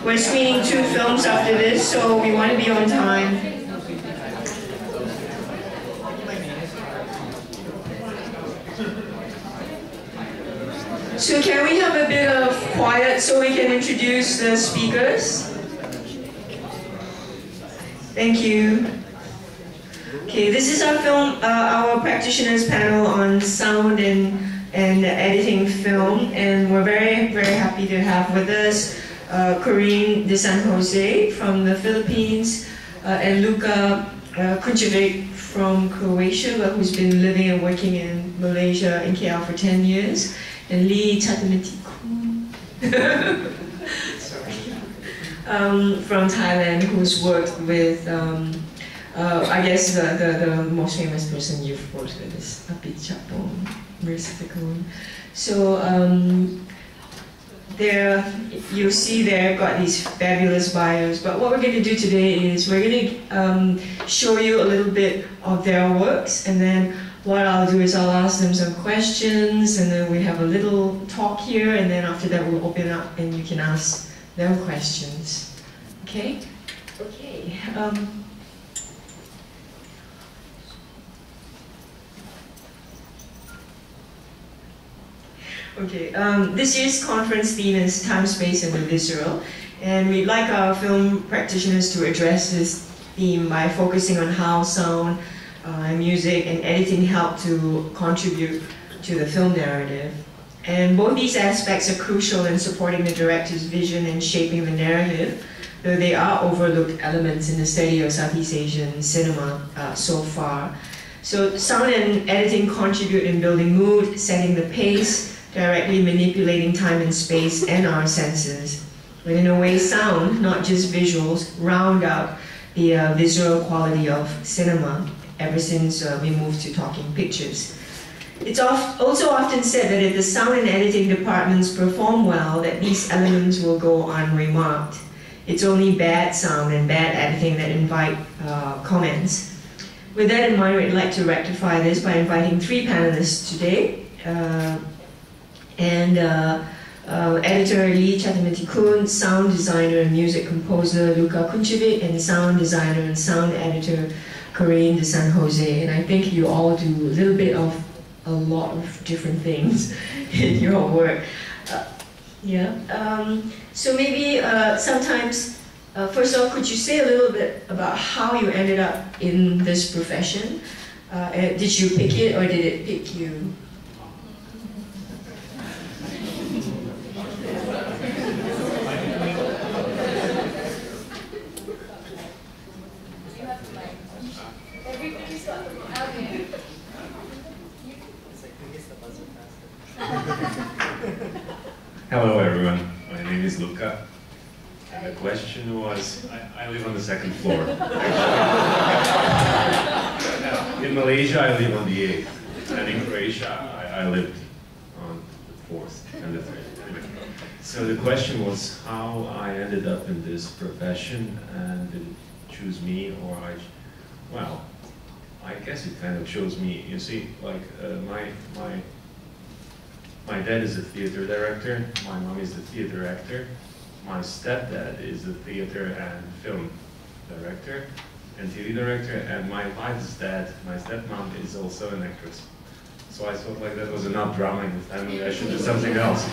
we're screening 2 films after this, so we want to be on time. So can we have a bit of quiet so we can introduce the speakers? Thank you. Okay, this is our practitioners panel on sound and editing film, and we're very, very happy to have with us Corinne de San Jose from the Philippines, and Luka Kuncevic from Croatia, but who's been living and working in Malaysia in KL for 10 years, and Chatametikool from Thailand, who's worked with, I guess the most famous person you've worked with is Apit Chapong, Chatametikool. So there, you'll see they've got these fabulous bios, but what we're going to do today is we're going to show you a little bit of their works, and then what I'll do is I'll ask them some questions, and then we have a little talk here, and then after that we'll open up and you can ask them questions. Okay? Okay. Okay, this year's conference theme is Time, Space, and the Visceral, and we'd like our film practitioners to address this theme by focusing on how sound, music, and editing help to contribute to the film narrative. And both these aspects are crucial in supporting the director's vision and shaping the narrative, though they are overlooked elements in the study of Southeast Asian cinema so far. So sound and editing contribute in building mood, setting the pace, directly manipulating time and space and our senses. But in a way, sound, not just visuals, round out the visual quality of cinema ever since we moved to talking pictures. It's also often said that if the sound and editing departments perform well, that these elements will go unremarked. It's only bad sound and bad editing that invite comments. With that in mind, we'd like to rectify this by inviting 3 panelists today. Editor Chatametikool, sound designer and music composer Luka Kuncevic, and sound designer and sound editor Corinne de San Jose. And I think you all do a little bit of a lot of different things in your work. So maybe sometimes, first of all, could you say a little bit about how you ended up in this profession? Did you pick it or did it pick you? Hello everyone, my name is Luka, and the question was, I live on the 2nd floor. In Malaysia I live on the 8th, and in Croatia I lived on the 4th and the 3rd. So the question was how I ended up in this profession, and did it choose me or well, I guess it kind of chose me. You see, like my dad is a theater director, my mom is a theater actor, my stepdad is a theater and film director and TV director, and my wife's dad, my stepmom, is also an actress. So I thought like that was enough drama in the family, I should do something else.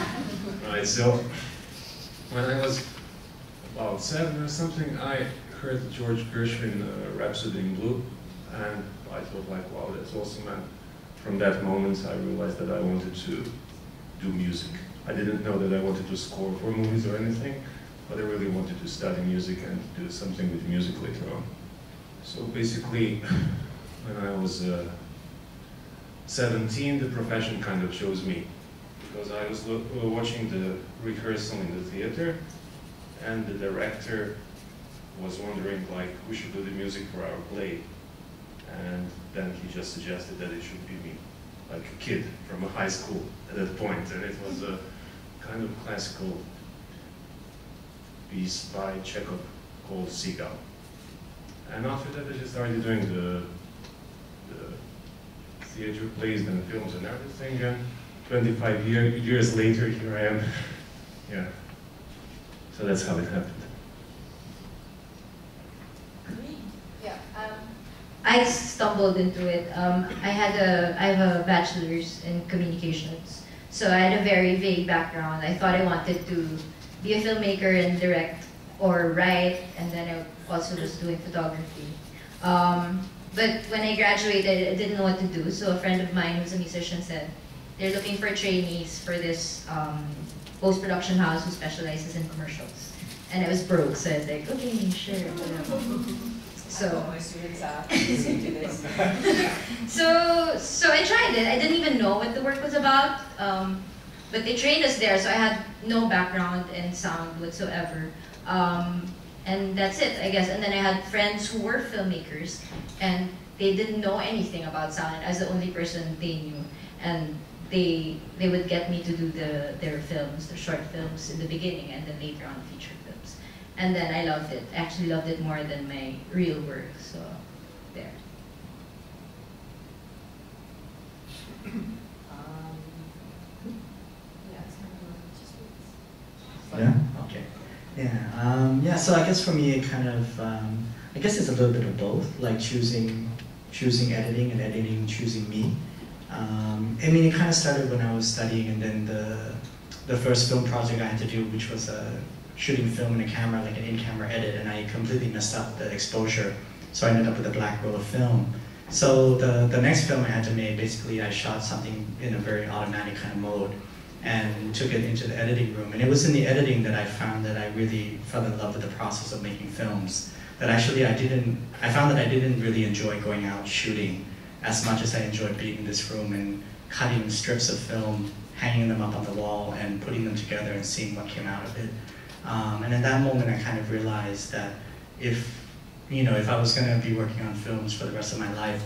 Right, so when I was about 7 or something, I heard George Gershwin, Rhapsody in Blue, and I thought like, wow, that's awesome. And from that moment I realized that I wanted to do music. I didn't know that I wanted to score for movies or anything, but I really wanted to study music and do something with music later on. So basically, when I was 17, the profession kind of chose me, because I was watching the rehearsal in the theater, and the director was wondering like who should do the music for our play, and then he just suggested that it should be me, like a kid from a high school at that point, and it was a kind of classical piece by Chekhov called Seagull. And after that I just started doing the theater plays and films and everything, and 25 years later here I am. Yeah. So that's how it happened. Yeah, I stumbled into it. I have a bachelor's in communications, so I had a very vague background. I thought I wanted to be a filmmaker and direct or write, and then I also was doing photography. But when I graduated, I didn't know what to do, so a friend of mine who's a musician said, they're looking for trainees for this post-production house who specializes in commercials. And I was broke, so I was like, okay, sure, whatever. So my students listening to this. so I tried it. I didn't even know what the work was about, but they trained us there, so I had no background in sound whatsoever. And that's it, I guess. And then I had friends who were filmmakers, and they didn't know anything about sound. And I was the only person they knew, and they would get me to do their films, the short films in the beginning, and then later on feature films. And then I loved it. I actually loved it more than my real work. So there. Yeah. Okay. Yeah. Yeah. So I guess for me, it kind of, I guess it's a little bit of both, like choosing editing and editing choosing me. I mean, it kind of started when I was studying, and then the first film project I had to do, which was shooting film in a camera, like an in-camera edit, and I completely messed up the exposure, so I ended up with a black roll of film. So the next film I had to make, basically I shot something in a very automatic kind of mode and took it into the editing room. And it was in the editing that I found that I really fell in love with the process of making films. That actually I found that I didn't really enjoy going out shooting as much as I enjoyed being in this room and cutting strips of film, hanging them up on the wall and putting them together and seeing what came out of it. And in that moment I kind of realized that if I was going to be working on films for the rest of my life,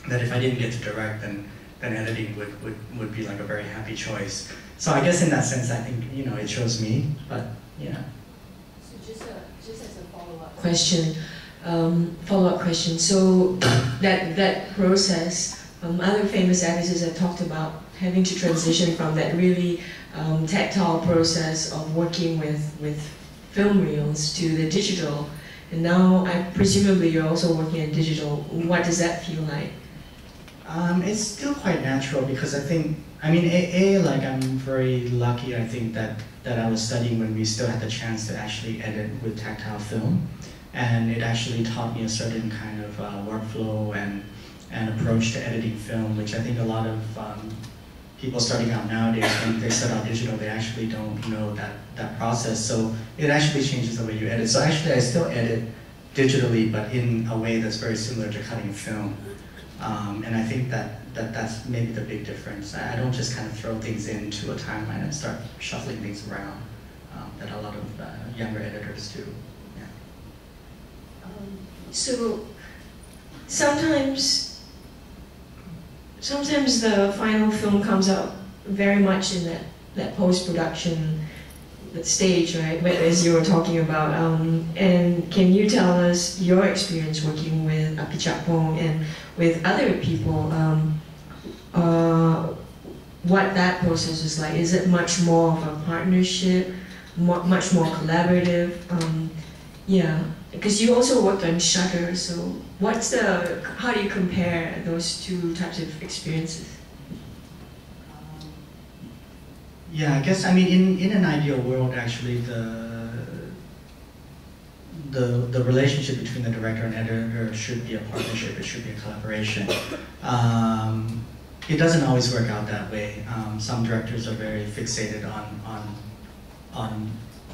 that if I didn't get to direct, then editing would be like a very happy choice. So I guess in that sense, I think, it chose me, but, So just as a follow-up question. So that process, other famous actors have talked about having to transition from that really tactile process of working with film reels to the digital. And now, presumably you're also working in digital. What does that feel like? It's still quite natural because I think, like I'm very lucky, I think that I was studying when we still had the chance to actually edit with tactile film. And it actually taught me a certain kind of workflow and approach to editing film, which I think a lot of people starting out nowadays, when they start out digital, they actually don't know that process. So it actually changes the way you edit. So actually I still edit digitally, but in a way that's very similar to cutting film. And I think that's maybe the big difference. I don't just kind of throw things into a timeline and start shuffling things around that a lot of younger editors do. Yeah. So sometimes the final film comes out very much in that post-production stage, right? As you were talking about. And can you tell us your experience working with Apichatpong and with other people? What that process is like? Is it much more of a partnership, much more collaborative? Yeah, because you also worked on Shutter, so how do you compare those two types of experiences? Yeah, I guess, in an ideal world, actually, the relationship between the director and editor should be a partnership, it should be a collaboration. It doesn't always work out that way. Some directors are very fixated on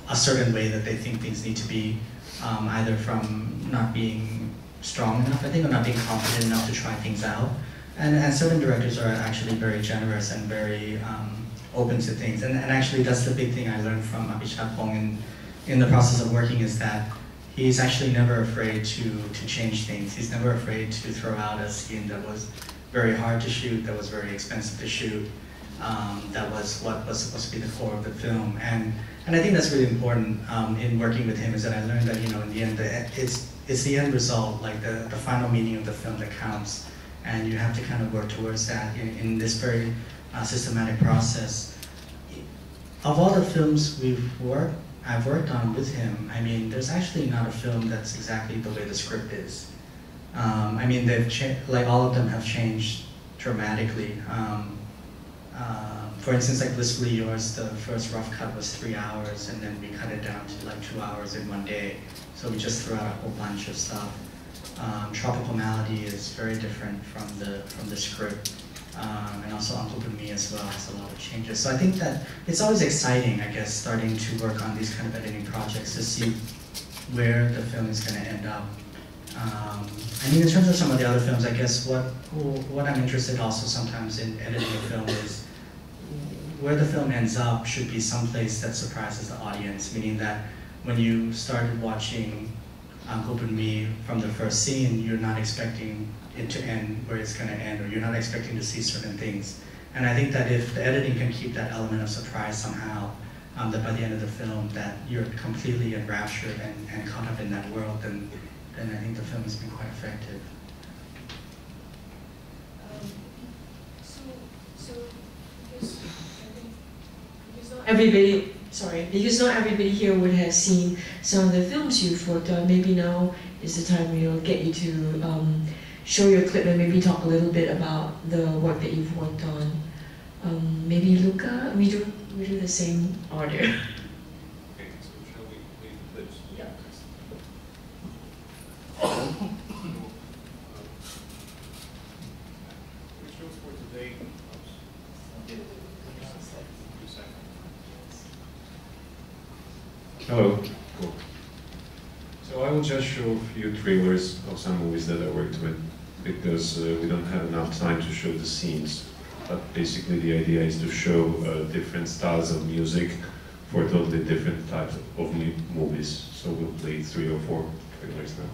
a certain way that they think things need to be, either from not being strong enough, I think, or not being confident enough to try things out. And certain directors are actually very generous and very open to things. And actually that's the big thing I learned from Apichatpong in the process of working, is that he's actually never afraid to change things. He's never afraid to throw out a scene that was very hard to shoot, that was very expensive to shoot, that was what was supposed to be the core of the film. And I think that's really important in working with him, is that I learned that, in the end, it's the end result, like the final meaning of the film that counts. And you have to kind of work towards that in this very systematic process. Of all the films we've worked I've worked on with him, I mean, there's actually not a film that's exactly the way the script is. I mean, like all of them have changed dramatically. For instance, like Blissfully Yours, the first rough cut was 3 hours, and then we cut it down to like 2 hours in one day. So we just threw out a whole bunch of stuff. Tropical Malady is very different from the script. And also Uncle But Me as well has a lot of changes. So I think that it's always exciting, I guess, starting to work on these kind of editing projects to see where the film is going to end up. I mean, in terms of some of the other films, I guess what I'm interested also sometimes in editing a film is where the film ends up should be someplace that surprises the audience, meaning that when you started watching Uncle But Me from the first scene, you're not expecting it to end where it's going to end, or you're not expecting to see certain things. And I think that if the editing can keep that element of surprise somehow, that by the end of the film that you're completely enraptured and caught up in that world, then I think the film has been quite effective. Because not everybody here would have seen some of the films you've worked on. Maybe now is the time we'll get you to show your clip and maybe talk a little bit about the work that you've worked on. Maybe Luka, we do the same order. Okay, so shall we play the clips? Yeah. Which shows for today? Hello. Cool. So I will just show a few trailers of some movies that I worked with, because we don't have enough time to show the scenes. But basically the idea is to show different styles of music for totally different types of movies. So we'll play 3 or 4 trailers now.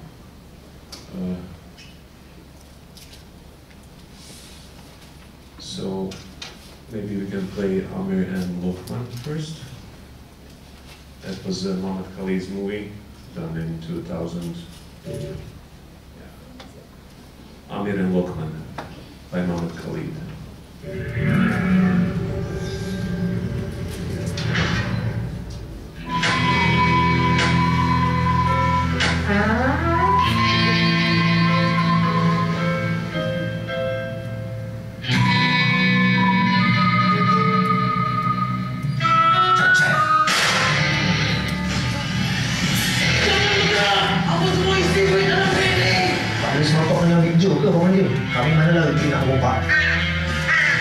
So maybe we can play Amir and Lokman first. That was Mohammed Khalid's movie, done in 2000. Yeah. Amir and Lokman by Mohammed Khalid. Kami mana lagi nak bomba?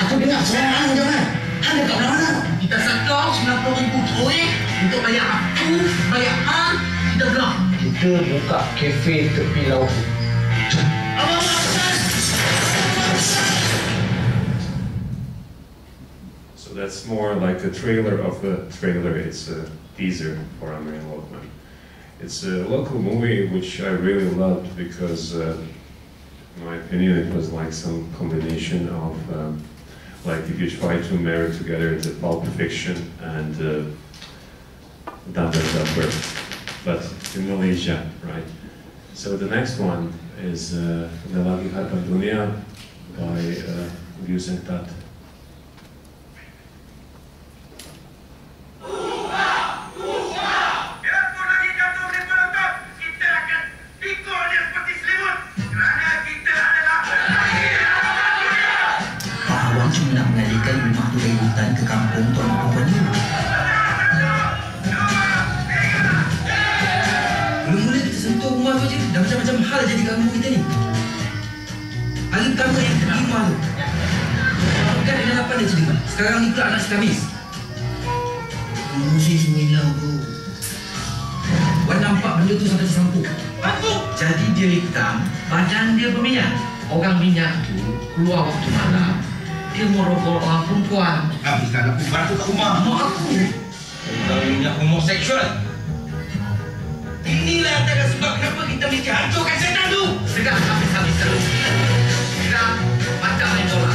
Aku dengar seorang jangan. Anda kat mana? Kita sedar 90,000 troy untuk bayar aku, bayar hang, kita belah. Kita buka kafe tepi laut. So that's more like a trailer of a trailer. It's a teaser for Amir and Lokman. It's a local movie which I really loved because in my opinion, it was like some combination of, like if you try to marry together the Pulp Fiction and Dumber and Dumber, but in Malaysia, right? So the next one is Lelaki Harta Dunia by Liu Tat. Ke kampung tuan perempuan ni. Mula-mula kita sentuh rumah tu je, dah macam-macam hal jadi kampung kita ni. Hari pertama yang kita pergi rumah tu, kan dengan apa dia cerita? Sekarang ni pula anak si Kamis. Musik sembilan tu. Wan nampak benda tu sampai tersampuk. Apa? Jadi dia hitam, badan dia berminyak. Orang minyak tu keluar waktu malam. Dia merokok orang perempuan. Habiskan aku batu kat rumah. Mak aku. Tentang minyak homoseksual. Inilah antara sebab kenapa kita mesti hancurkan setan tu. Segak habis-habis terus. Segak macam main bola.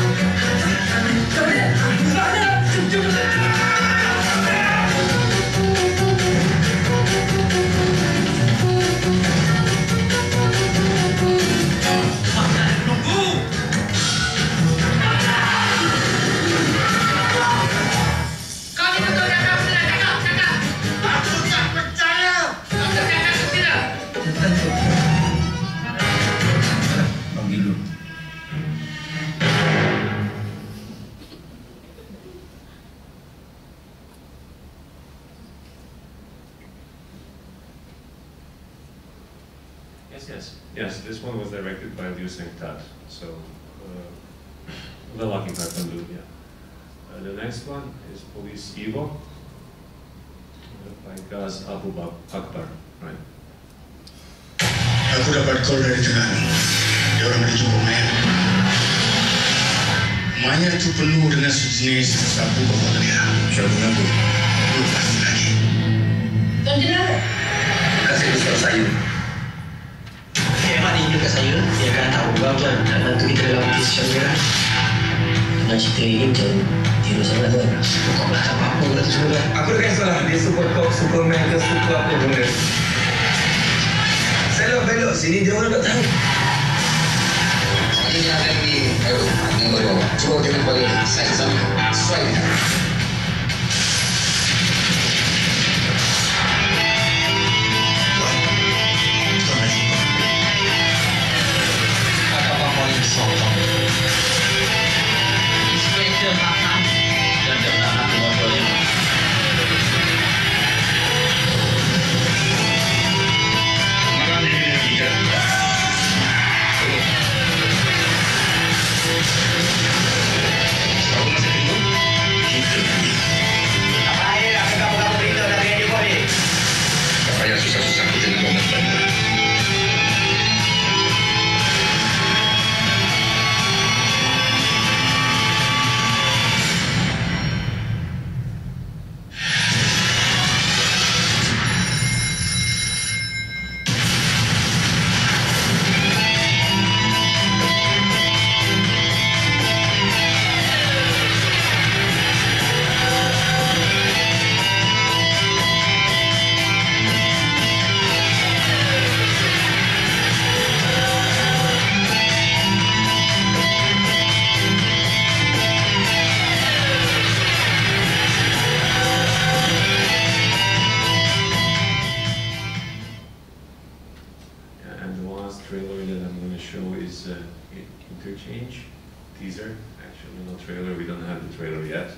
Yes, this one was directed by Liu Seng-tat, so Lelaki Taekwondo, yeah. The next one is Police Evo by Gaz Abu Akbar, right? Aku dapat call dari Terengganu. Dia orang menuju mayat. Mayat itu penuh dengan sejenis sapu pokok dia. Siapa mengaku? Belum pasti lagi. Tuan Jeneral, kasih usaha saya. Hemat ini kat saya, dia akan tahu tuan dan bantu kita dalam decision dia. Dengan cerita ini macam tiru sangat tuan. Pokoklah tak apa-apa lah semua. Aku dah kisah dia super cop, superman ke super apa benda. Saya dah belok sini, dia orang tak tahu. Ini yang akan di nombor 2. Cuba tengok balik, saya sama. Sesuai dengan. Teaser, actually not trailer, we don't have the trailer yet,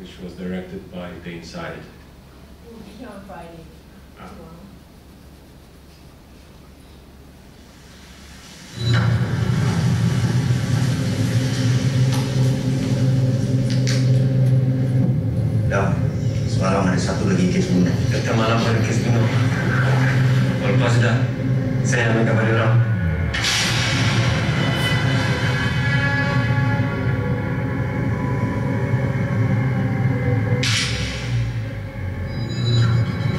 which was directed by Dane Side. It will be here on Friday. Tomorrow. Dah, semalam ada satu lagi kes bunuh. Kata malam ada kes bunuh. Lepas dah, saya ambil kabar dia orang.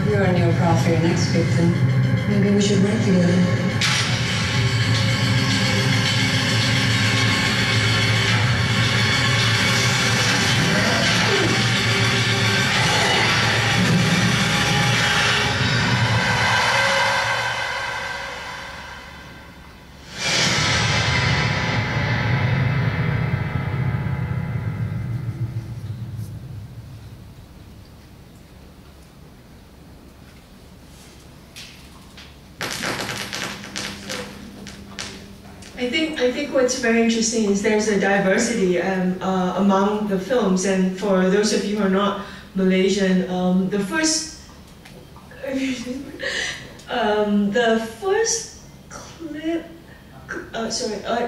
You're on your path for your next victim. Maybe we should work together. I think what's very interesting is there's a diversity among the films, and for those of you who are not Malaysian, the first clip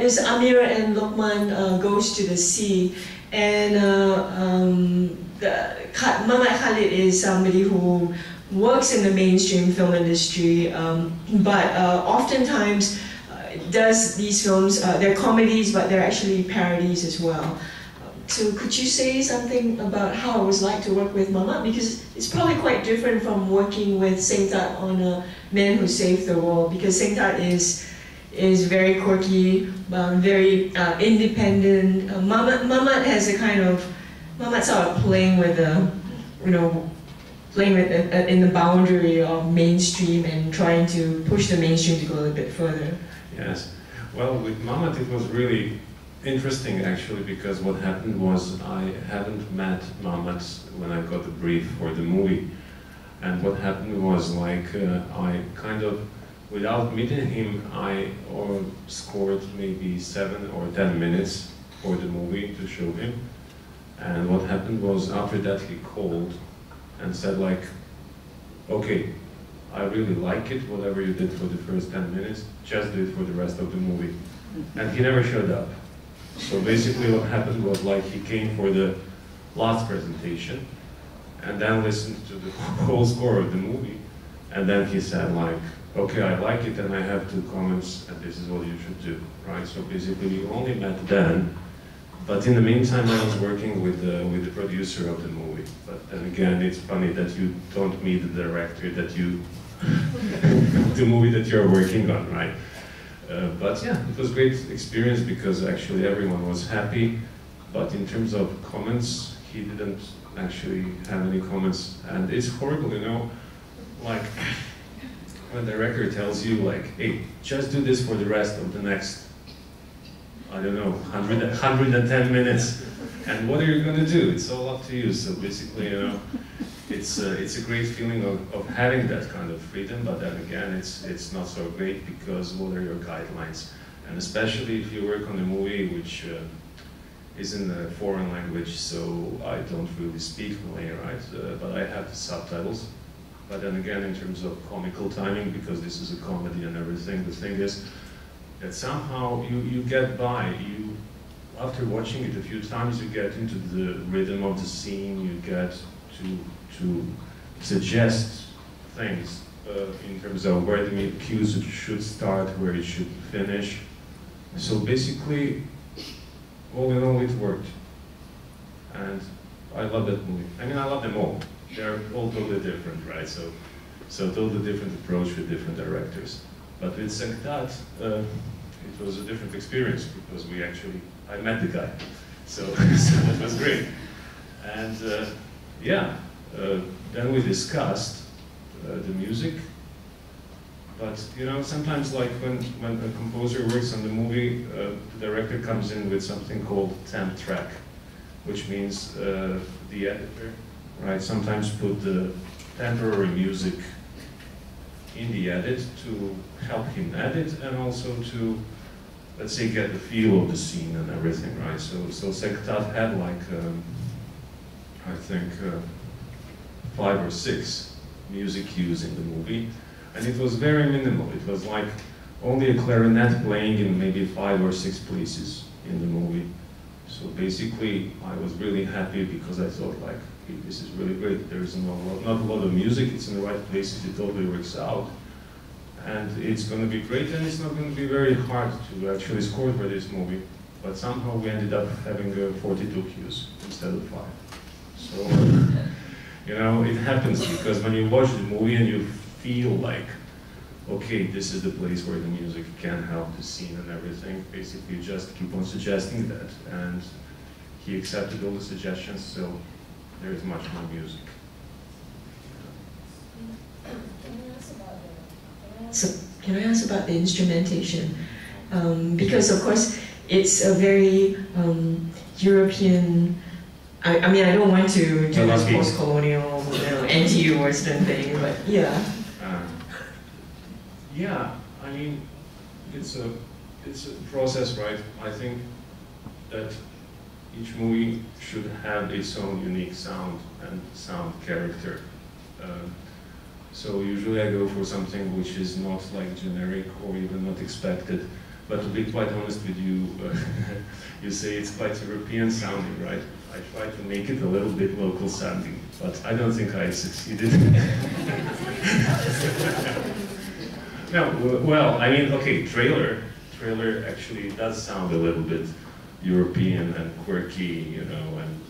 is Amir and Lokman goes to the sea, and Mama Khalid is somebody who works in the mainstream film industry, but oftentimes does these films, they're comedies, but they're actually parodies as well. So could you say something about how it was like to work with Mama? Because it's probably quite different from working with Seng-tat on Men Who Saved the World, because Seng-tat is very quirky, very independent. Mama has a kind of, Mama's sort of playing with the, playing with in the boundary of mainstream and trying to push the mainstream to go a little bit further. Yes, well, with Mamat it was really interesting actually, because what happened was I hadn't met Mamat when I got the brief for the movie, and what happened was like I kind of, without meeting him, I scored maybe 7 or 10 minutes for the movie to show him, and what happened was after that he called and said like, okay, I really like it, whatever you did for the first 10 minutes, just do it for the rest of the movie. And he never showed up. So basically what happened was like he came for the last presentation and then listened to the whole score of the movie. And then he said like, okay, I like it and I have 2 comments and this is what you should do, right? So basically we only met then, but in the meantime I was working with the producer of the movie. But then again, it's funny that you don't meet the director that you, the movie that you're working on, right? But yeah, it was a great experience because actually everyone was happy. But in terms of comments, he didn't actually have any comments. And it's horrible, you know, like when the director tells you like, hey, just do this for the rest of the next, I don't know, 110 minutes. And what are you going to do? It's all up to you. So basically, you know, it's a great feeling of having that kind of freedom, but then again, it's not so great because what are your guidelines? And especially if you work on a movie which is in a foreign language, so I don't really speak Malay, right? But I have the subtitles. But then again, in terms of comical timing, because this is a comedy and everything, the thing is that somehow you get by. After watching it a few times, you get into the rhythm of the scene, you get to suggest things in terms of where the cues should start, where it should finish. So basically, all in all, it worked. And I love that movie. I mean, I love them all. They're all totally different, right? So totally different approach with different directors. But with Sektat, it was a different experience because I met the guy. So that was great. And yeah, then we discussed the music. But you know, sometimes like when a composer works on the movie, the director comes in with something called temp track, which means the editor, right, sometimes put the temporary music in the edit to help him edit and also to, let's say, get the feel of the scene and everything, right? So Sektat had like, I think, 5 or 6 music cues in the movie, and it was very minimal. It was like only a clarinet playing in maybe 5 or 6 places in the movie. So basically, I was really happy because I thought like, hey, this is really great. There's not a lot of music, it's in the right places, it totally works out. And it's going to be great, and it's not going to be very hard to actually score for this movie. But somehow we ended up having 42 cues instead of 5. So, you know, it happens because when you watch the movie and you feel like, okay, this is the place where the music can help the scene and everything, basically you just keep on suggesting that. And he accepted all the suggestions, so there is much more music. So can I ask about the instrumentation? Because of course it's a very European. I mean, I don't want to do this post-colonial, anti Western thing, but yeah. Yeah, I mean, it's a process, right? I think that each movie should have its own unique sound and sound character. So usually I go for something which is not like generic or even not expected. But to be quite honest with you, you say it's quite European sounding, right? I try to make it a little bit local sounding, but I don't think I succeeded. No, well, I mean, okay, trailer actually does sound a little bit European and quirky, you know, and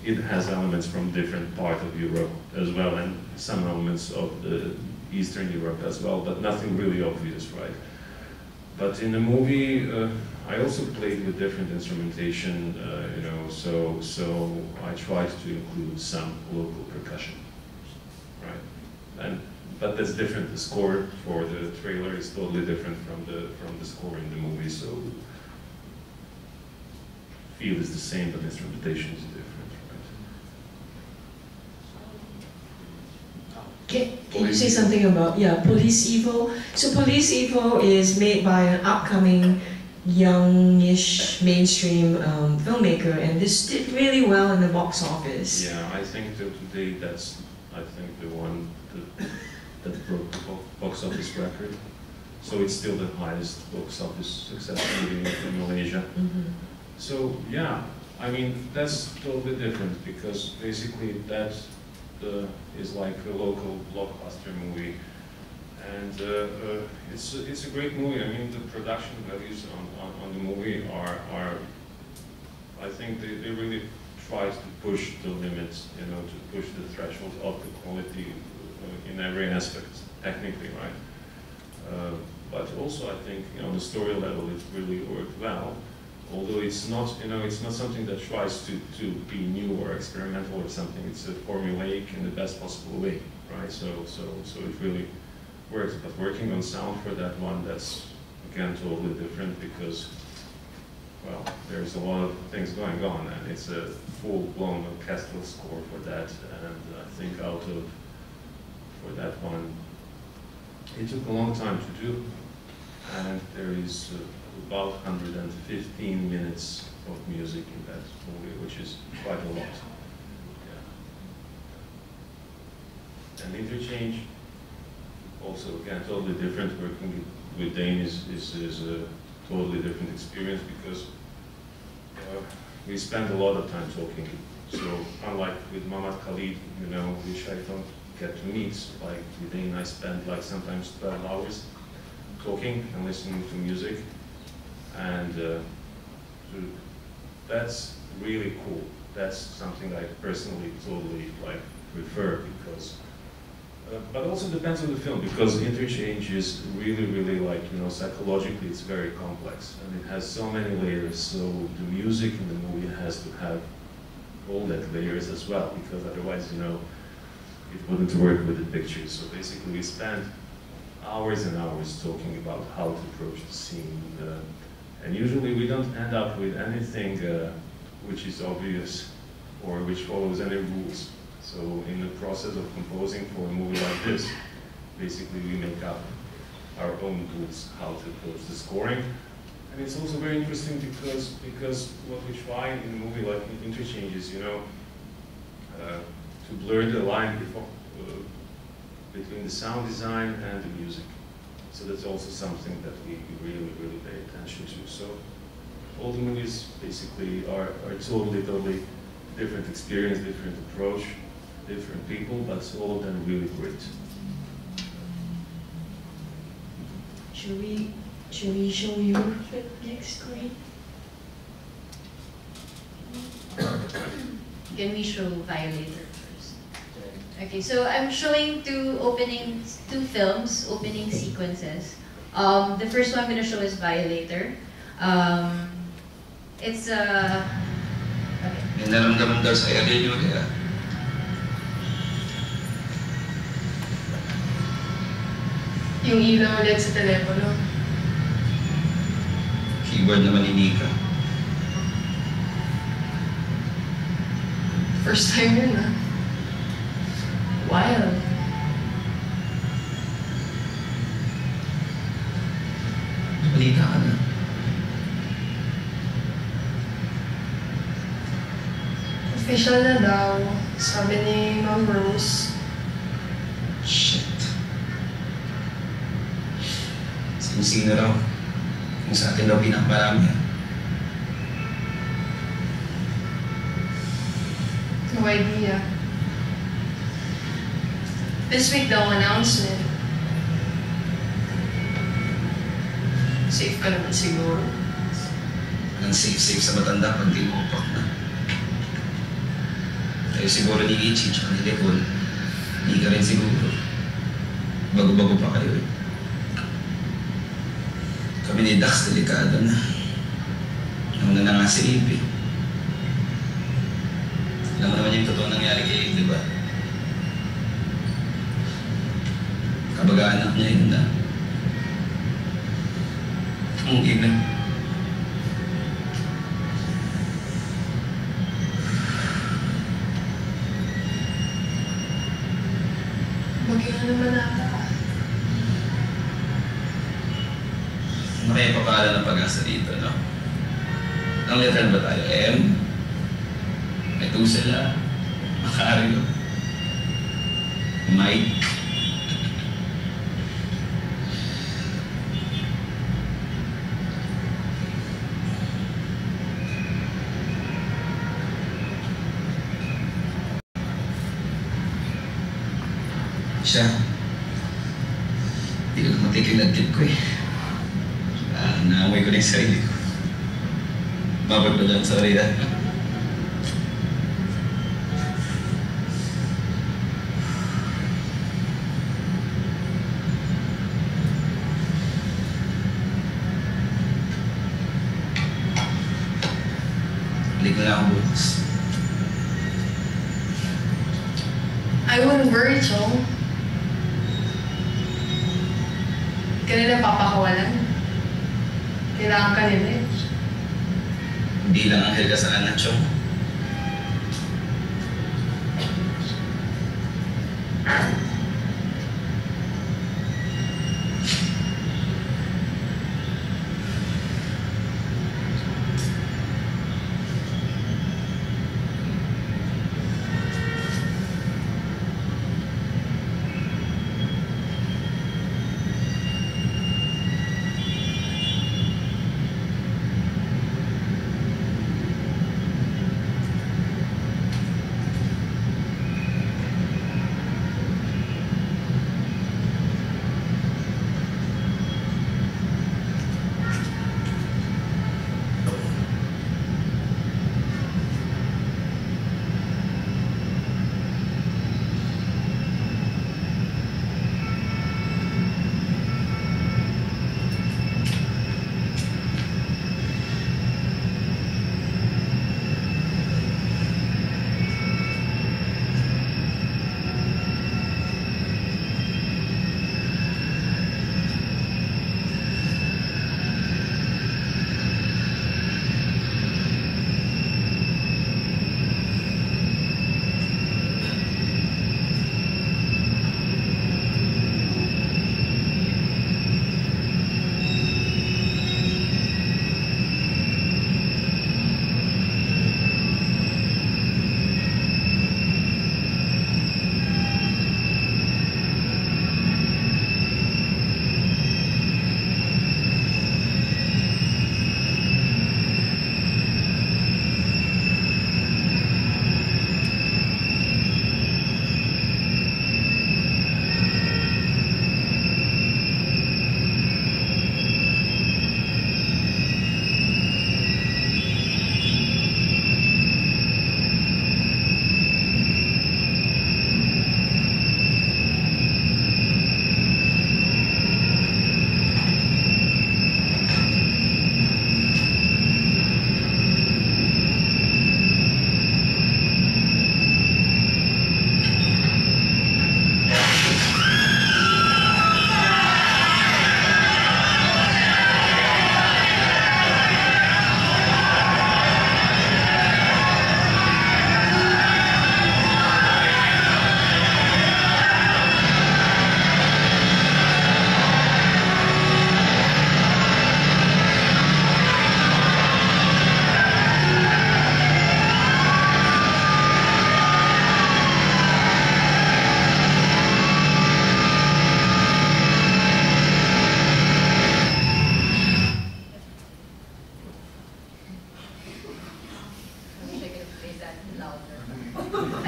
it has elements from different parts of Europe as well, and some elements of the Eastern Europe as well, but nothing really obvious, right? But in the movie, I also played with different instrumentation, you know, so I tried to include some local percussion, right? But that's different. The score for the trailer is totally different from the score in the movie, so feel is the same, but instrumentation is different. Can you say something about, Police Evil? So Police Evil is made by an upcoming youngish mainstream filmmaker, and this did really well in the box office. Yeah, I think that today that's, the one that box office record. So it's still the highest box office success movie in Malaysia. So yeah, I mean, that's totally different because basically that is like a local blockbuster movie. And it's a great movie. I mean, the production values on the movie are I think they really try to push the limits, you know, to push the threshold of the quality in every aspect, technically, right? But also, I think, you know, the story level, it really worked well. Although it's not, you know, it's not something that tries to be new or experimental or something. It's a formulaic in the best possible way, right? So it really works. But working on sound for that one, that's again totally different because, well, there's a lot of things going on, and it's a full-blown orchestral score for that. And I think for that one, it took a long time to do, and there is about 115 minutes of music in that movie, which is quite a lot. Yeah. And Interchange, also again totally different. Working with Dane is a totally different experience because we spend a lot of time talking. So unlike with Mamad Khalid, you know, which I don't get to meet, like with Dane I spend like sometimes 12 hours talking and listening to music. And that's really cool. That's something I personally totally like prefer because, but also depends on the film because Interchange is really like, you know, psychologically it's very complex and it has so many layers. So the music in the movie has to have all that layers as well because otherwise, you know, it wouldn't work with the pictures. So basically we spend hours and hours talking about how to approach the scene. And usually we don't end up with anything which is obvious or which follows any rules. So in the process of composing for a movie like this, basically we make up our own rules how to approach the scoring. And it's also very interesting because what we try in a movie like Interchanges, you know, to blur the line between the sound design and the music. So that's also something that we really pay attention to. So all the movies basically are totally different experience, different approach, different people, but all of them really great. Should we show you the next screen? Can we show Violator first? Okay, so I'm showing two films, opening sequences. The first one I'm going to show is Violator. It's okay. May naramdaman daw sa area nyo niya. Yung ilaw ulit sa telepono. Keyboard naman ni Nika. First time yun, ah. Wild. Balita ka na. Official na daw, sabi ni Ma'am Rose. Shit. Sino raw? Kung sa atin daw pinakamarami yan. No idea. This week daw announcement. Safe ka naman siguro. Ang safe sa matanda pag di mo upak na. Tayo siguro ni Ichi tsaka ni Nicole. Hindi ka rin siguro. Bago-bago pa kayo eh. Kami ni Dax, delikado na. Nauna na nga si Ipi. Alam mo naman yung totoo nangyari kay Ipi, di ba? Kabaga-anak niya yun na. Ang ina. Maging naman ata. Ano kaya papakala ng pag-asa dito, no? Ang letran ba tayo? M? Metusela? Macario? Mike? siya. Hindi ko matik yung nag-tip ko eh. Naamoy ko na yung sarili ko. Mabag na lang, sorry ah. Balik na lang ako bukas. I wouldn't worry, Chong. Kanila papakawalan. Kailangan ka nila eh. Hindi lang anghel ka sa anak, Chong.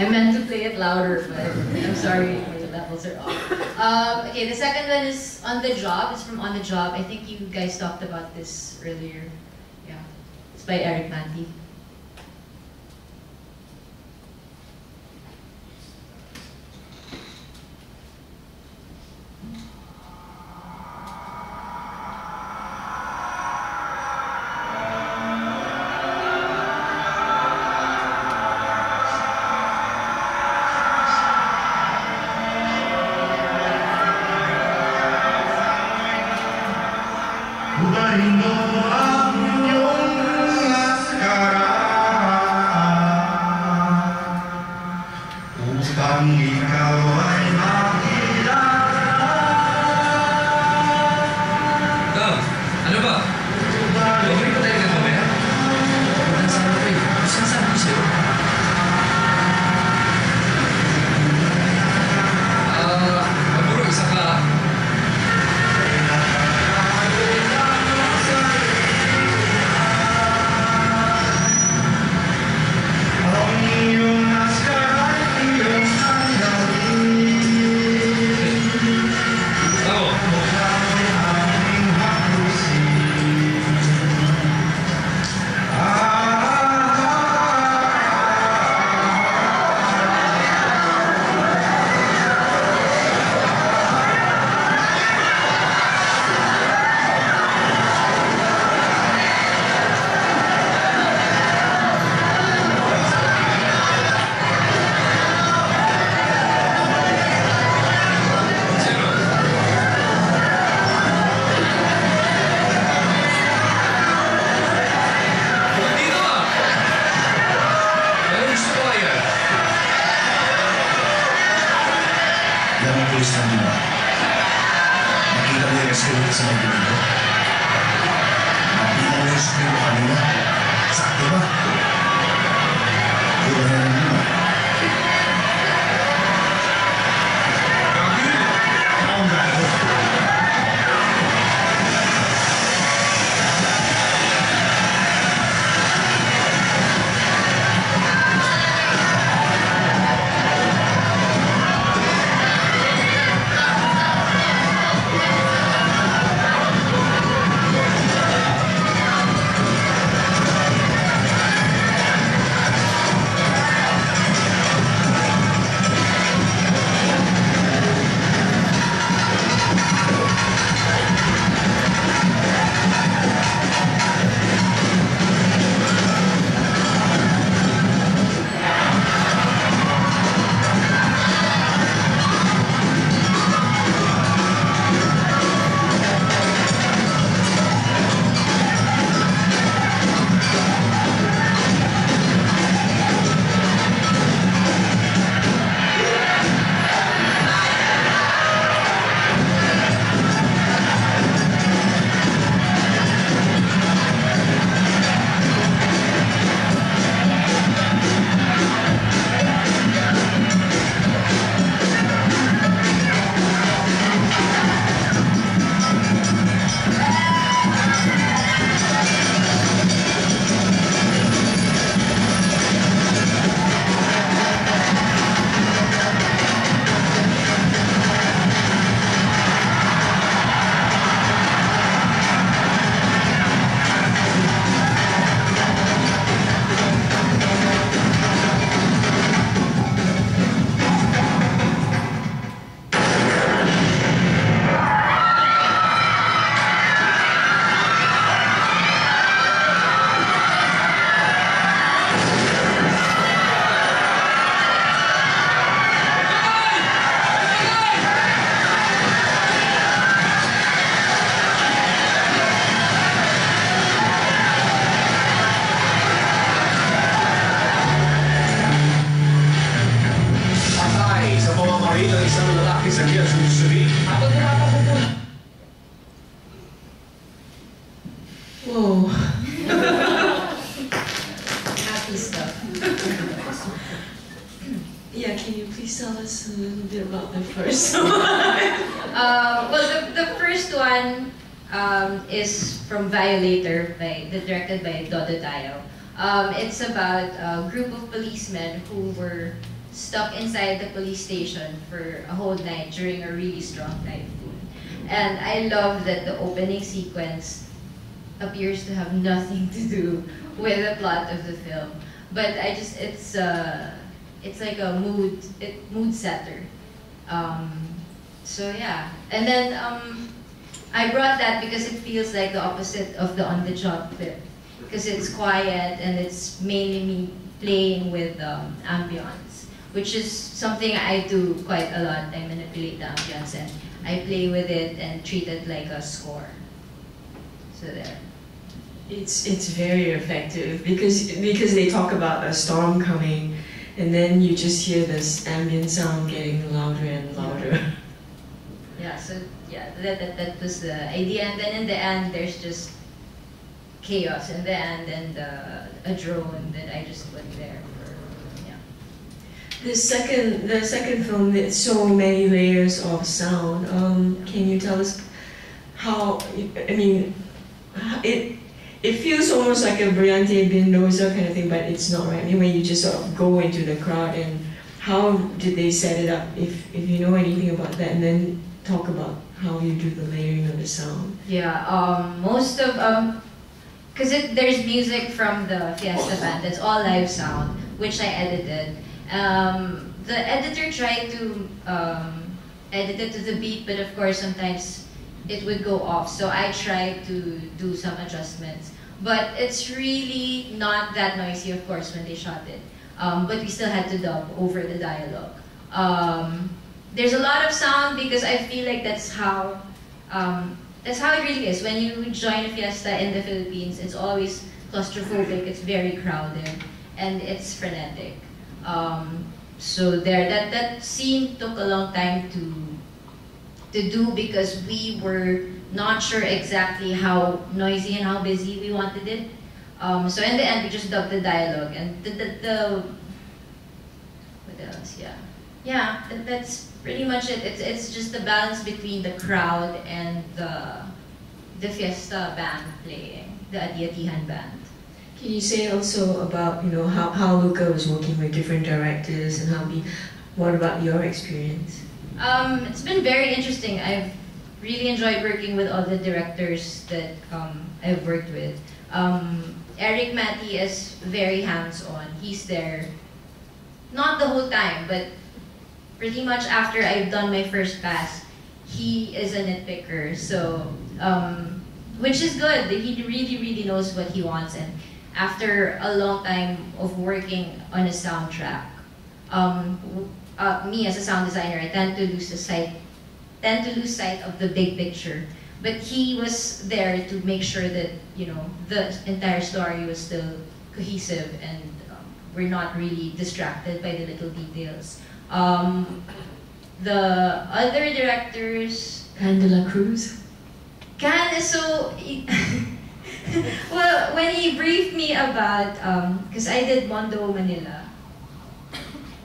I meant to play it louder, but I'm sorry, my levels are off. Okay, the second one is On the Job. It's from On the Job. I think you guys talked about this earlier. Yeah, it's by Eric Manti. Isa ka. sulit sa mag-ibig. Nakita mo yung screen mo kanina. Sakto ba? Di ba naman yun? Ang gato. Whoa. Happy stuff. Yeah, can you please tell us a little bit about the first one? Well, the first one is from Violator, directed by Dodo Tayo. It's about a group of policemen who were stuck inside the police station for a whole night during a really strong typhoon. And I love that the opening sequence appears to have nothing to do with the plot of the film, but it's like a mood setter. So yeah, and then I brought that because it feels like the opposite of the On the Job clip, because it's quiet and it's mainly me playing with ambience, which is something I do quite a lot. I manipulate the ambience and I play with it and treat it like a score. So there. It's very effective because they talk about a storm coming, and then you just hear this ambient sound getting louder and louder. Yeah, so yeah, that was the idea, and then in the end there's just chaos in the end and a drone that I just put there for, yeah. The second film, there's so many layers of sound. Can you tell us how? I mean, it feels almost like a Briante Mendoza kind of thing, but it's not, right? I mean, when you just sort of go into the crowd, and how did they set it up? If you know anything about that, and then talk about how you do the layering of the sound. Yeah, most of because there's music from the Fiesta band. That's all live sound, which I edited. The editor tried to edit it to the beat, but of course sometimes it would go off, so I tried to do some adjustments. But it's really not that noisy, of course, when they shot it. But we still had to dub over the dialogue. There's a lot of sound because I feel like that's how it really is. When you join a fiesta in the Philippines, it's always claustrophobic, it's very crowded, and it's frenetic. So that scene took a long time to do because we were not sure exactly how noisy and how busy we wanted it. So in the end, we just dubbed the dialogue and the what else? Yeah, that's pretty much it. It's just the balance between the crowd and the fiesta band playing, the Ati-Atihan band. Can you say also about how Luka was working with different directors and what about your experience? It's been very interesting. I've really enjoyed working with all the directors that I've worked with. Eric Matty is very hands-on. He's there, not the whole time, but pretty much after I've done my first pass, he is a nitpicker. So, which is good. He really, really knows what he wants. And after a long time of working on a soundtrack, me as a sound designer, I tend to lose sight of the big picture. But he was there to make sure that the entire story was still cohesive and we're not really distracted by the little details. The other directors, Can de la Cruz. Can is so. Well, when he briefed me about, because I did Mondo Manila.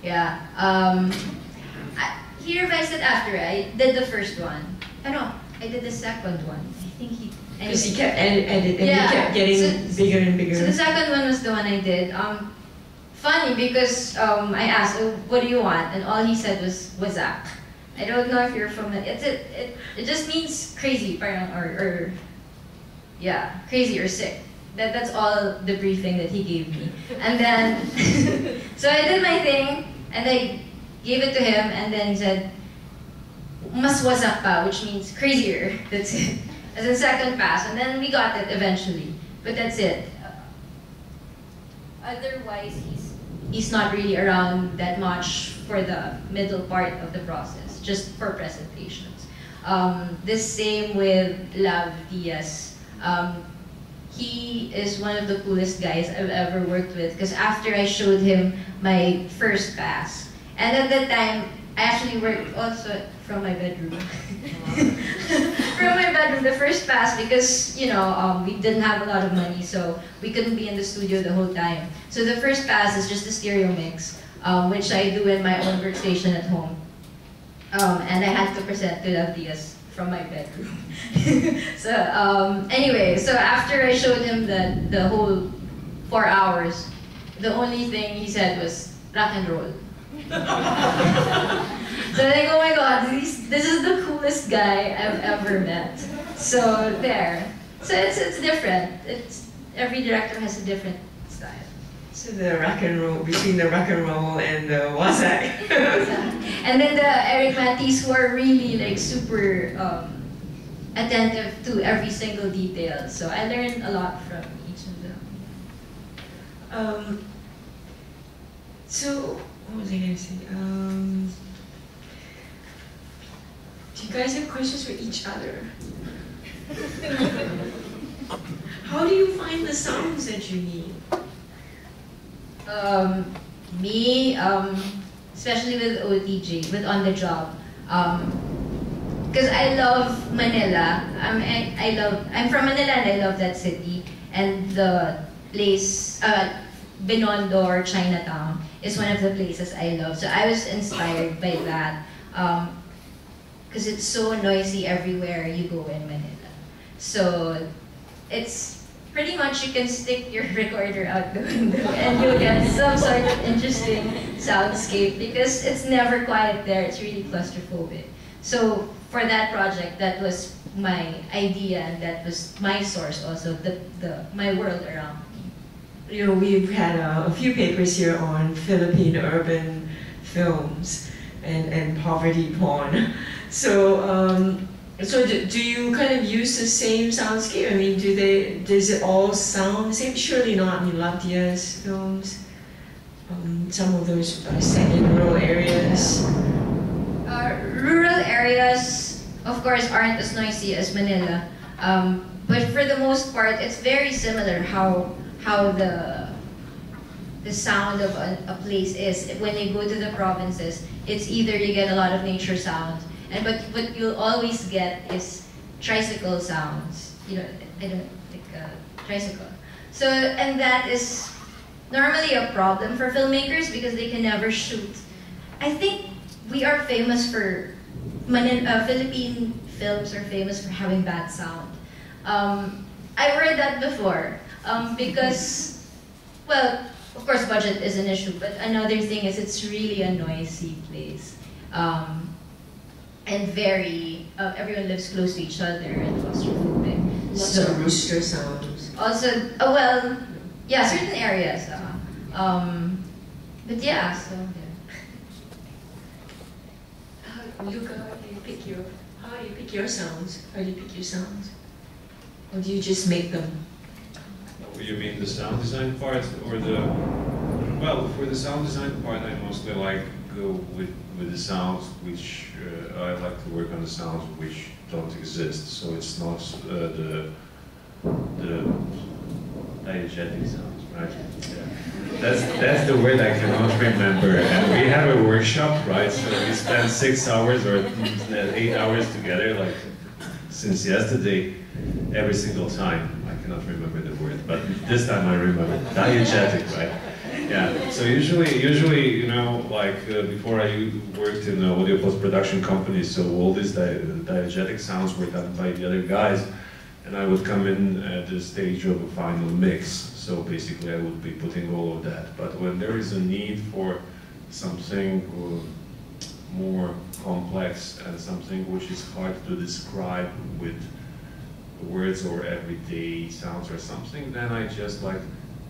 Yeah. He revised it after I did the first one. I did the second one. I think he. Because he kept editing and he kept getting bigger and bigger. So the second one was the one I did. Funny because I asked, what do you want? And all he said was wazak. I don't know if you're familiar. It just means crazy, parang, or yeah, crazy or sick. That's all the briefing that he gave me. And then, so I did my thing, and I gave it to him, and then he said, mas wazak pa, which means crazier. That's it. As a second pass, and then we got it eventually. But that's it. Otherwise, he's not really around that much for the middle part of the process, just for presentations. The same with Lav Diaz. He is one of the coolest guys I've ever worked with because after I showed him my first pass, and at that time, I actually worked also from my bedroom. From my bedroom, the first pass, because we didn't have a lot of money, so we couldn't be in the studio the whole time. So the first pass is just a stereo mix, which I do in my own workstation at home. And I had to present to Lav Diaz from my bedroom. So anyway, so after I showed him the whole 4 hours, the only thing he said was rock and roll. So like, oh my god, this is the coolest guy I've ever met. So there. So it's different. Every director has a different style. So the rock and roll, between the rock and roll and the wazak. And then the Eric Mattis who are really like super attentive to every single detail. So I learned a lot from each of them. So what was I going to say? Do you guys have questions for each other? How do you find the sounds that you need? Me, especially with OTG, with On the Job, because I love Manila. I'm from Manila and I love that city. And the place, Binondo or Chinatown, is one of the places I love. So I was inspired by that. Because it's so noisy everywhere you go in Manila. So it's pretty much you can stick your recorder out the window and you'll get some sort of interesting soundscape because it's never quiet there, it's really claustrophobic. So for that project, that was my idea and that was my source also, my world around me. We've had a few papers here on Philippine urban films and poverty porn. So, do you kind of use the same soundscape? I mean, does it all sound the same? Surely not in Lav Diaz films. Some of those are set in rural areas. Rural areas, of course, aren't as noisy as Manila. But for the most part, it's very similar how the sound of a place is. When you go to the provinces, it's either you get a lot of nature sound And but what you'll always get is tricycle sounds. You know, I don't like tricycle. So, and that is normally a problem for filmmakers because they can never shoot. I think we are famous for, Philippine films are famous for having bad sound. I've heard that before because, well, of course budget is an issue, but another thing is it's really a noisy place. And very, everyone lives close to each other and claustrophobic. Lots of rooster sounds. Also, well, yeah, certain areas. But yeah, so yeah. Luka, how do you pick your sounds? How do you pick your sounds? Or do you just make them? You mean the sound design part or the... Well, for the sound design part, I mostly like go with the sounds which I like to work on the sounds which don't exist. So it's not the diegetic sounds, right? Yeah. That's the word I cannot remember. And we have a workshop, right? So we spend 6 hours or 8 hours together, like since yesterday, every single time. I cannot remember the word, but this time I remember. Diegetic, right? Yeah. So usually, you know, like before I worked in audio post-production companies, so all these diegetic sounds were done by the other guys, and I would come in at the stage of a final mix. So basically, I would be putting all of that. But when there is a need for something more complex and something which is hard to describe with words or everyday sounds or something, then I just like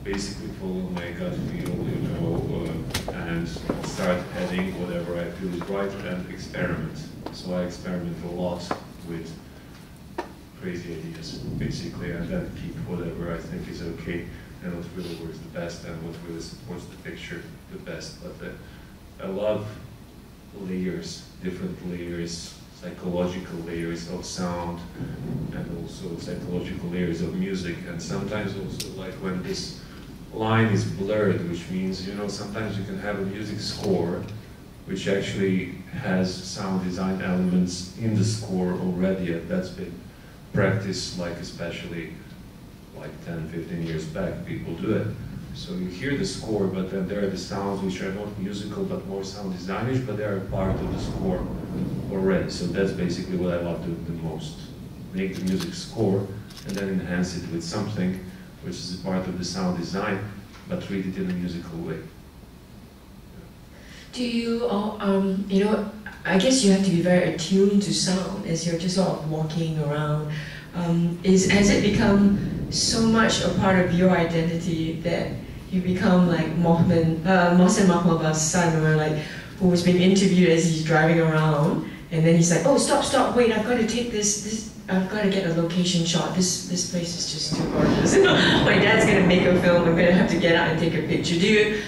basically follow my gut feel, you know, and start adding whatever I feel is right and experiment. So I experiment a lot with crazy ideas, basically, and then keep whatever I think is okay and what really works the best and what really supports the picture the best. But I love layers, different layers, psychological layers of sound and also psychological layers of music, and sometimes also like when this line is blurred, which means, you know, sometimes you can have a music score which actually has sound design elements in the score already, and that's been practiced, like especially like 10, 15 years back, people do it. So you hear the score, but then there are the sounds which are not musical but more sound designish, but they are part of the score already. So that's basically what I love to do the most. Make the music score and then enhance it with something which is a part of the sound design, but treat it in a musical way. Do you, you know, I guess you have to be very attuned to sound as you're just sort of walking around. Has it become so much a part of your identity that you become like Mohsen Mahmoud's son, or like, who was being interviewed as he's driving around, and then he's like, oh, stop, wait, I've got to take this, I've got to get a location shot, this place is just too gorgeous. My dad's going to make a film, I'm going to have to get out and take a picture. Do you,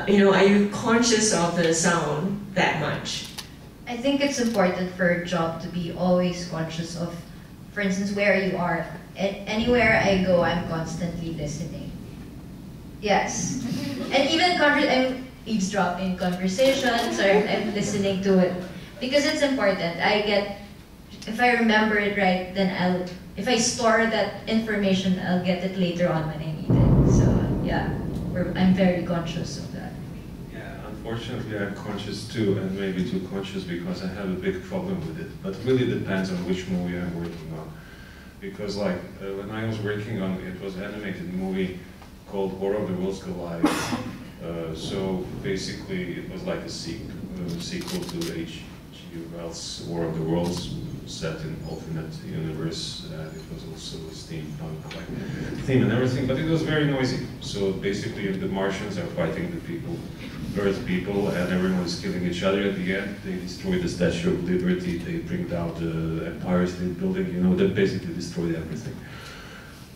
you know, are you conscious of the sound that much? I think it's important for a job to be always conscious of, for instance, where you are. Anywhere I go, I'm constantly listening. Yes. And even I'm eavesdropping conversations, or I'm listening to it. Because it's important. If I remember it right, then if I store that information, I'll get it later on when I need it. So yeah, I'm very conscious of that. Yeah, unfortunately I'm conscious too, and maybe too conscious because I have a big problem with it. But it really depends on which movie I'm working on. Because like, when I was working on, it was an animated movie called War of the Worlds Collide. So basically it was like a sequel to H.G. Wells' War of the Worlds, set in alternate universe. It was also a steampunk like theme and everything, but it was very noisy. So basically the Martians are fighting the people, Earth people, and everyone is killing each other at the end. They destroy the Statue of Liberty, they bring down the Empire State Building, you know, they basically destroyed everything.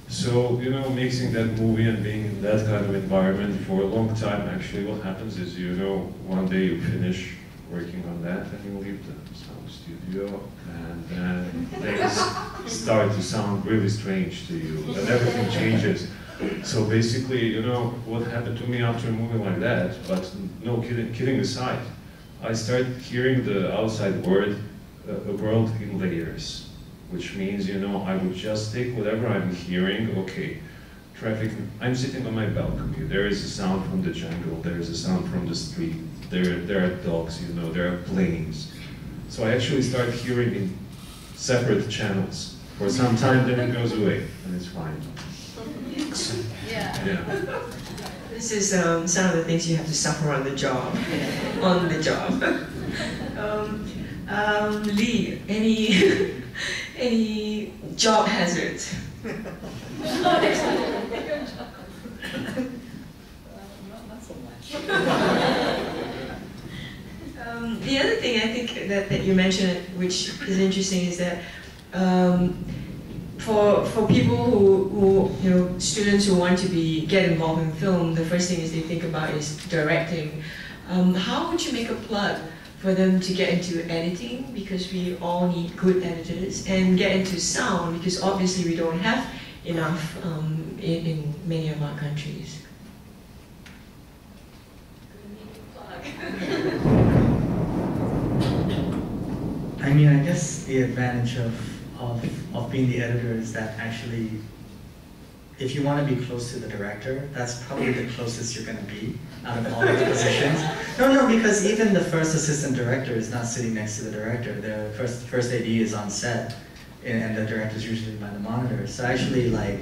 So, you know, mixing that movie and being in that kind of environment for a long time, actually what happens is, you know, one day you finish working on that and you leave the sound studio, and then things start to sound really strange to you, and everything changes. So basically, you know, what happened to me after a movie like that, but no, kidding aside, I started hearing the outside world a world in layers, which means, you know, I would just take whatever I'm hearing. Okay, traffic, I'm sitting on my balcony, there is a sound from the jungle, there is a sound from the street, there are dogs, you know, there are planes. So I actually start hearing in separate channels. For some time, then it goes away, and it's fine. Yeah. This is some of the things you have to suffer on the job. On the job. Lee, any job hazards? Not so much. The other thing I think that you mentioned, which is interesting, is that for people who you know, students who want to get involved in film, the first thing is they think about is directing. How would you make a plug for them to get into editing, because we all need good editors, and get into sound, because obviously we don't have enough in many of our countries? I mean, I guess the advantage of being the editor is that actually, if you want to be close to the director, that's probably the closest you're going to be out of all of the positions. No, because even the first assistant director is not sitting next to the director. The first AD is on set, and the director is usually by the monitor. So actually, like,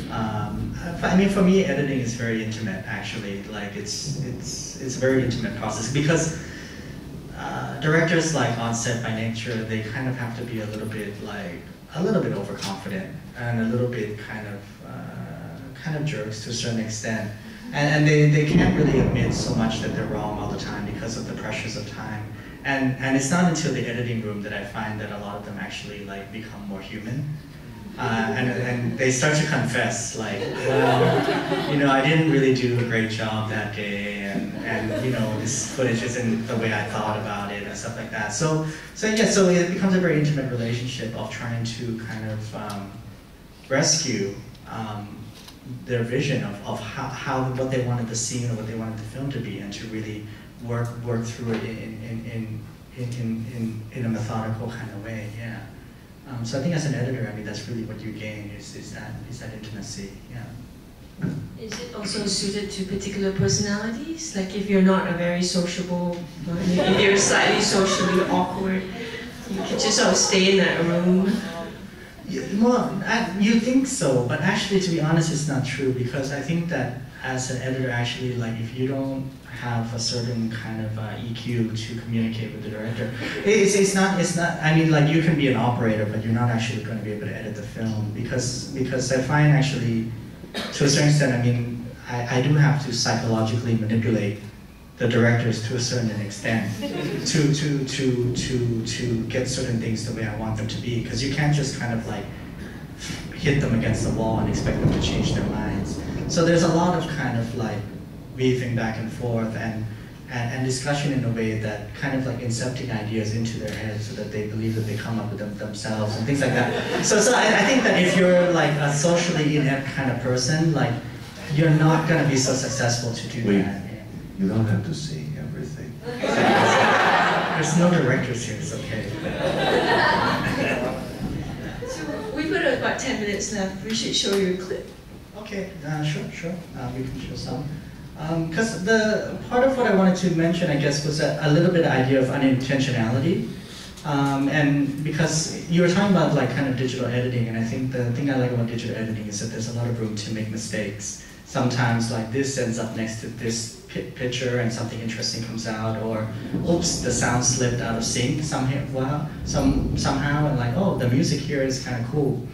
I mean, for me, editing is very intimate. Actually, like, it's a very intimate process, because directors, like, on set by nature, they kind of have to be a little bit overconfident and a little bit kind of jerks to a certain extent, and they can't really admit so much that they're wrong all the time because of the pressures of time. And it's not until the editing room that I find that a lot of them actually, like, become more human. And they start to confess, like, well, you know, I didn't really do a great job that day, and you know, this footage isn't the way I thought about it, and stuff like that. So it becomes a very intimate relationship of trying to kind of rescue their vision of what they wanted the scene or what they wanted the film to be, and to really work through it in a methodical kind of way. Yeah. So I think as an editor, I mean, that's really what you gain is that intimacy. Yeah. Is it also suited to particular personalities? Like, if you're not a very sociable, if you're slightly socially awkward, you could just sort of stay in that room? Well, you think so, but actually, to be honest, it's not true, because I think that as an editor, actually, like, if you don't have a certain kind of EQ to communicate with the director, it's not, I mean, like, you can be an operator, but you're not actually going to be able to edit the film, because I find, actually, to a certain extent, I mean, I do have to psychologically manipulate the directors to a certain extent to get certain things the way I want them to be, because you can't just kind of, like, hit them against the wall and expect them to change their minds. So there's a lot of kind of, like, weaving back and forth and discussion in a way that kind of, like, incepting ideas into their heads so that they believe that they come up with them themselves and things like that. So I think that if you're, like, a socially inept kind of person, like, you're not going to be so successful to do that. You don't have to see everything. There's no directors here, it's okay. So we've got about 10 minutes left. We should show you a clip. Okay, sure. We can show some. Because the part of what I wanted to mention, I guess, was a little bit of idea of unintentionality. And because you were talking about, like, kind of digital editing, and I think the thing I like about digital editing is that there's a lot of room to make mistakes. Sometimes, like, this ends up next to this picture and something interesting comes out, or oops, the sound slipped out of sync somehow, and, like, oh, the music here is kind of cool.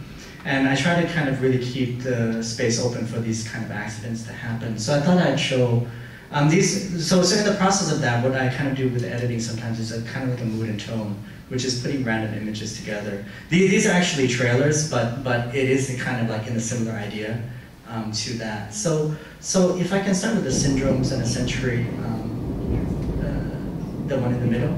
And I try to kind of really keep the space open for these kind of accidents to happen. So I thought I'd show these. So in the process of that, what I kind of do with editing sometimes is kind of like a mood and tone, which is putting random images together. These are actually trailers, but it is kind of like in a similar idea to that. So if I can start with the syndromes and a century, the one in the middle.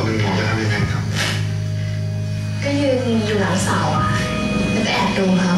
เป็นหมอจะทำยังไงครับก็ยืนอยู่หลังเสาอะแล้วก็แอบดูเขา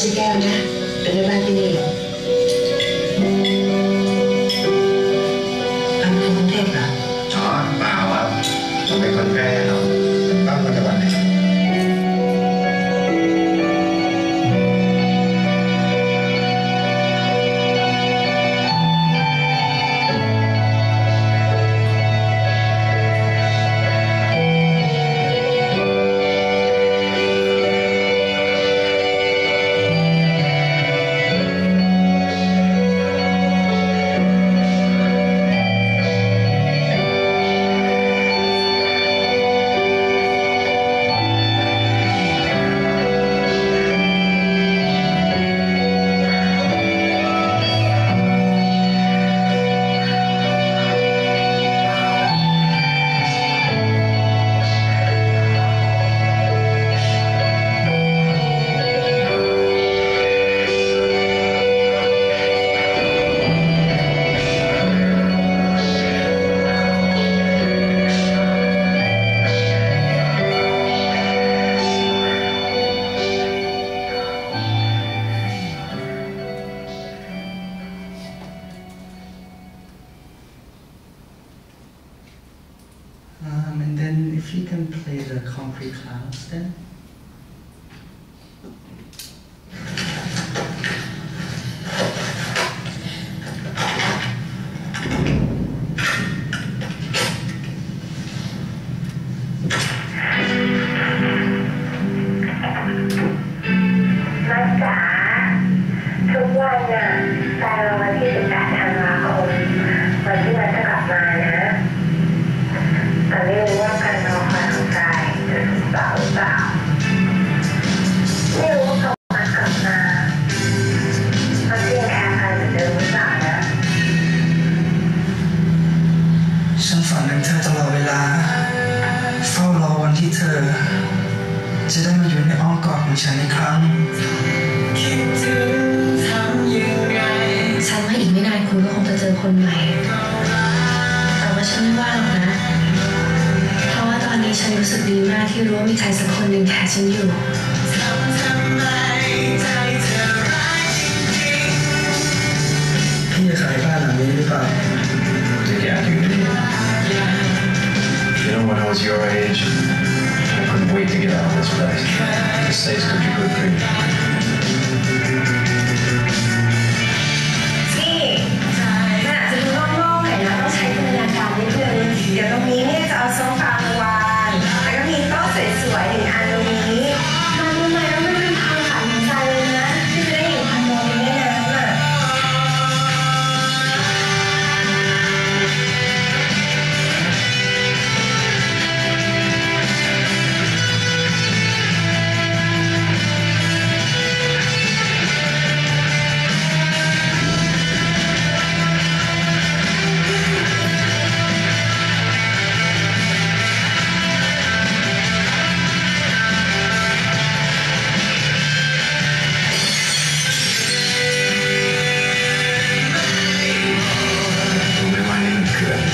ชื่อแก้วนะเป็นแม่บ้านที่นี่อันเป็นกรุงเทพเหรออ๋อเปล่าครับผมเป็นคนแพร่ครับบ้านมาจากวันไหนAnd then if you can play the concrete clouds then. When I was your age, I couldn't wait to get out of this place. The states could be good green. นี่มันอาจจะดูโล่งๆหน่อยนะต้องใช้จินตนาการนิดนึงเดี๋ยวตรงนี้เนี่ยจะเอาโซฟามาวางแล้วก็มีโต๊ะสวยๆ1 อันตรงนี้มันรู้ไหมว่ามันเป็นความฝันของใจเลยนะที่จะได้เห็นคอนโดในแม่น้ำอ่ะ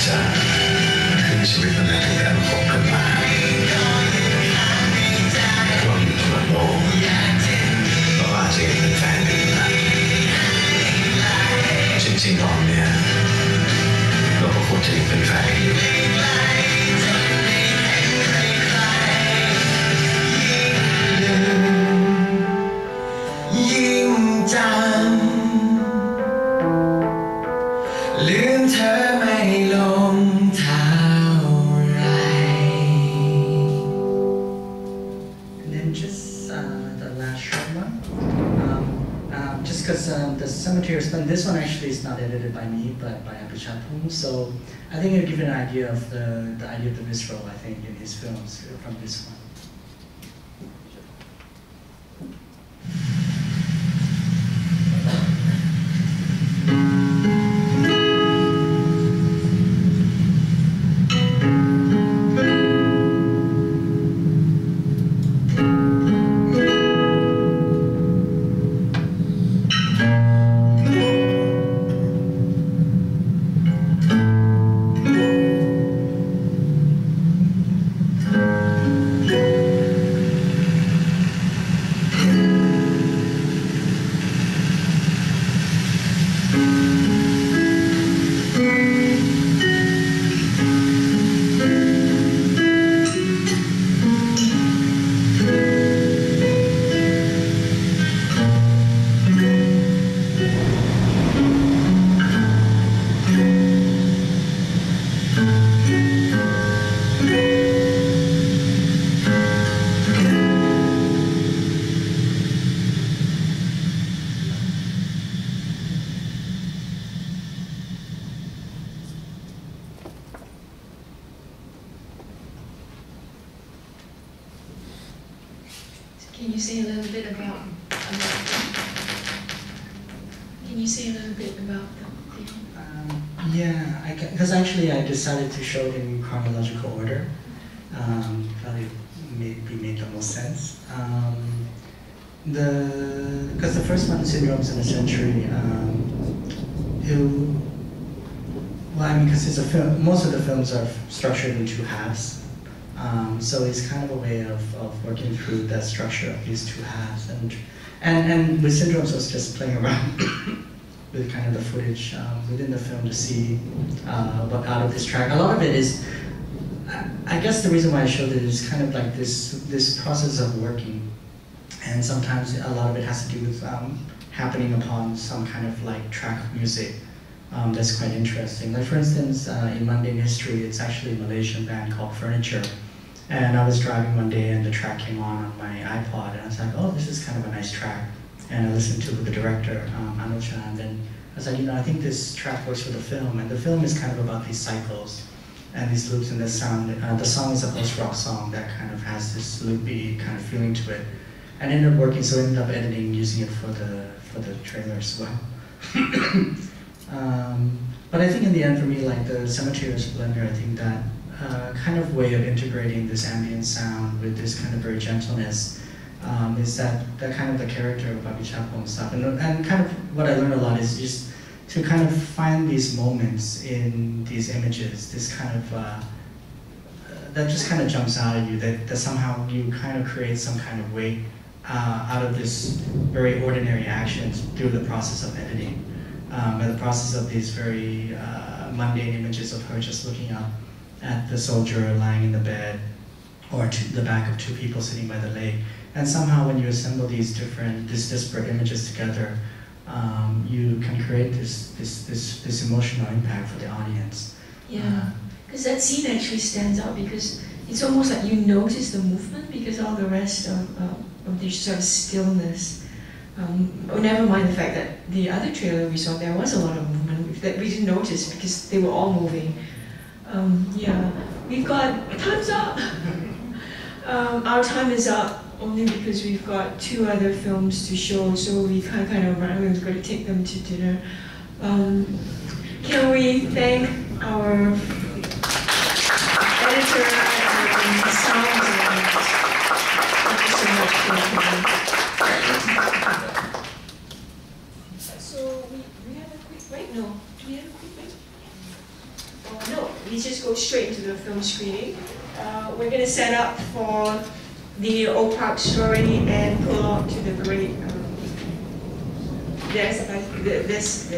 จะขึ้นชีวิตมันในการพบกันมาเราอยู่คนละโลกเราอาจจะยังเป็นแฟนกันนะจริงๆตอนเนี้ยเราก็ควรจะยังเป็นแฟนกันอยู่ยิ่งจำลืมเธอไม่ลงเท่าไร And then just the last short one, just because the cemetery split, this one actually is not edited by me, but by Abhichapum. So I think it'll give you an idea of the idea of the visceral, I think, in his films from this one. Can you say a little bit about Can you say a little bit about the film? Yeah, because actually I decided to show it in chronological order. Probably made the most sense. Because the first one, Syndromes in a Century, because it's a film, most of the films are structured in 2 halves. So it's kind of a way of working through that structure of these 2 halves. And with Syndromes, I was just playing around with kind of the footage within the film to see what out of this track. A lot of it is, I guess the reason why I showed it is kind of like this process of working. And sometimes a lot of it has to do with happening upon some kind of like track of music that's quite interesting. Like for instance, in Mundane History, it's actually a Malaysian band called Furniture. And I was driving one day and the track came on my iPod and I was like, oh, this is kind of a nice track. And I listened to it with the director, Anucha, and then I was like, I think this track works for the film. And the film is kind of about these cycles and these loops and the sound. The song is a post-rock song that kind of has this loopy kind of feeling to it. And ended up working, so I ended up editing, using it for the trailer as well. But I think in the end, for me, like the Cemetery Splendor, I think that kind of way of integrating this ambient sound with this kind of very gentleness is that kind of the character of Bobby Chapo and stuff. And kind of what I learned a lot is just to kind of find these moments in these images, this kind of, that just kind of jumps out at you, that somehow you kind of create some kind of weight out of this very ordinary actions through the process of editing. And the process of these very mundane images of her just looking up at the soldier lying in the bed, or the back of two people sitting by the lake. And somehow when you assemble these disparate images together, you can create this emotional impact for the audience. Yeah, because that scene actually stands out because it's almost like you notice the movement because all the rest of this sort of stillness. Never mind the fact that the other trailer we saw, there was a lot of movement that we didn't notice because they were all moving. Yeah, we've got time's up. Our time is up only because we've got 2 other films to show, so we can't kind of run. We've got to take them to dinner. Can we thank our editor and sound designer? Thank you so much for coming. So we have a quick break? No. Do we have a quick break? Oh no, we just go straight into the film screening. We're going to set up for the Oak Park story and prologue to the great. This